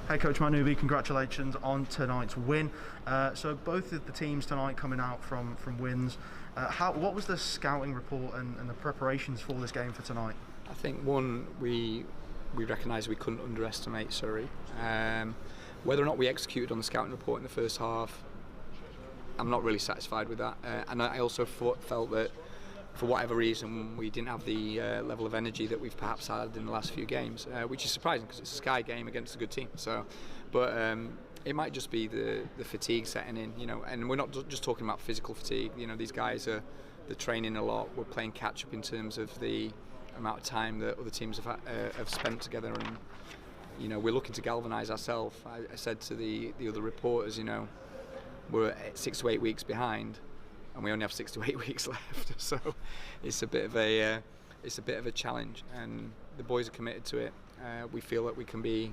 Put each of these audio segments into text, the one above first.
Head Coach Matt Newby, congratulations on tonight's win. So both of the teams tonight coming out from wins. What was the scouting report and the preparations for this game for tonight? I think we recognised we couldn't underestimate Surrey. Whether or not we executed on the scouting report in the first half, I'm not really satisfied with that. And I also felt that for whatever reason we didn't have the level of energy that we've perhaps had in the last few games, which is surprising because it's a Sky game against a good team. But it might just be the fatigue setting in, and we're not just talking about physical fatigue. These guys they're training a lot. We're playing catch up in terms of the amount of time that other teams have spent together, and we're looking to galvanise ourselves. I said to the other reporters, we're 6 to 8 weeks behind, and we only have 6 to 8 weeks left. So it's a bit of a challenge, and the boys are committed to it. We feel that we can be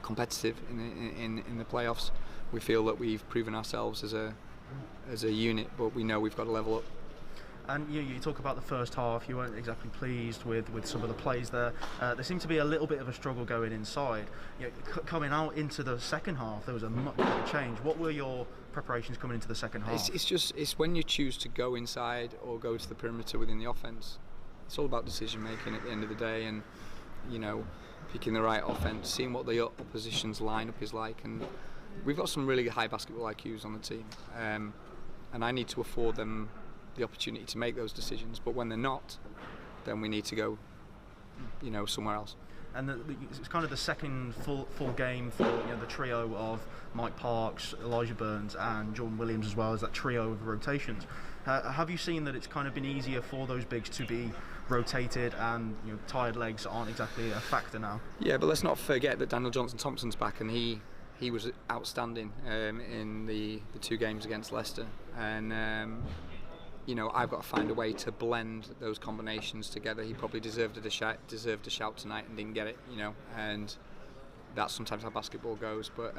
competitive in the playoffs. We feel that we've proven ourselves as a unit, but we know we've got to level up. And you talk about the first half, you weren't exactly pleased with some of the plays there. There seemed to be a little bit of a struggle going inside. Coming out into the second half, there was a much bigger change. What were your preparations coming into the second half? It's when you choose to go inside or go to the perimeter within the offence. It's all about decision making at the end of the day, and picking the right offence, seeing what the opposition's lineup is like. And we've got some really high basketball IQs on the team, and I need to afford them the opportunity to make those decisions. But when they're not, then we need to go somewhere else. And it's kind of the second full game for the trio of Mike Parks, Elijah Burns and Jordan Williams, as well as that trio of rotations. Have you seen that it's kind of been easier for those bigs to be rotated, and tired legs aren't exactly a factor now? Yeah, but let's not forget that Daniel Johnson-Thompson's back, and he was outstanding in the 2 games against Leicester, and I've got to find a way to blend those combinations together. He probably deserved a shout tonight and didn't get it, and that's sometimes how basketball goes. But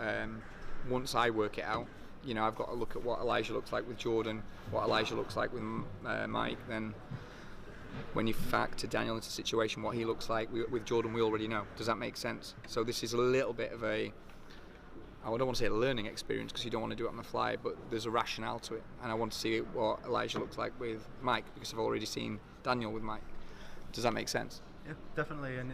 once I work it out, I've got to look at what Elijah looks like with Jordan, what Elijah looks like with Mike. Then when you factor Daniel into the situation, what he looks like with Jordan, we already know. Does that make sense? So this is a little bit of I don't want to say a learning experience, because you don't want to do it on the fly, but there's a rationale to it, and I want to see what Elijah looks like with Mike, because I've already seen Daniel with Mike. Does that make sense? Yeah, definitely, and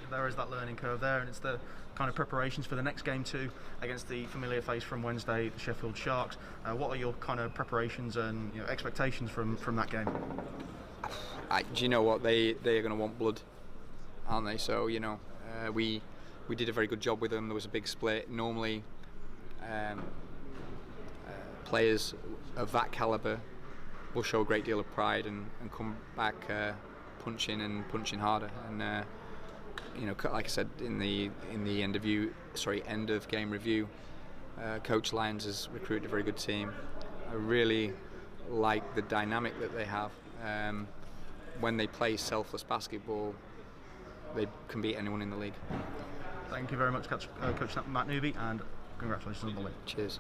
there is that learning curve there, and it's the kind of preparations for the next game too, against the familiar face from Wednesday, the Sheffield Sharks. What are your kind of preparations and expectations from that game? Do you know what, they are going to want blood, aren't they? So we did a very good job with them. There was a big split. Normally, players of that calibre will show a great deal of pride and come back punching harder. And like I said in the end of game review, Coach Lyons has recruited a very good team. I really like the dynamic that they have. When they play selfless basketball, they can beat anyone in the league. Thank you very much, Coach Matt Newby, and congratulations on the win. Cheers.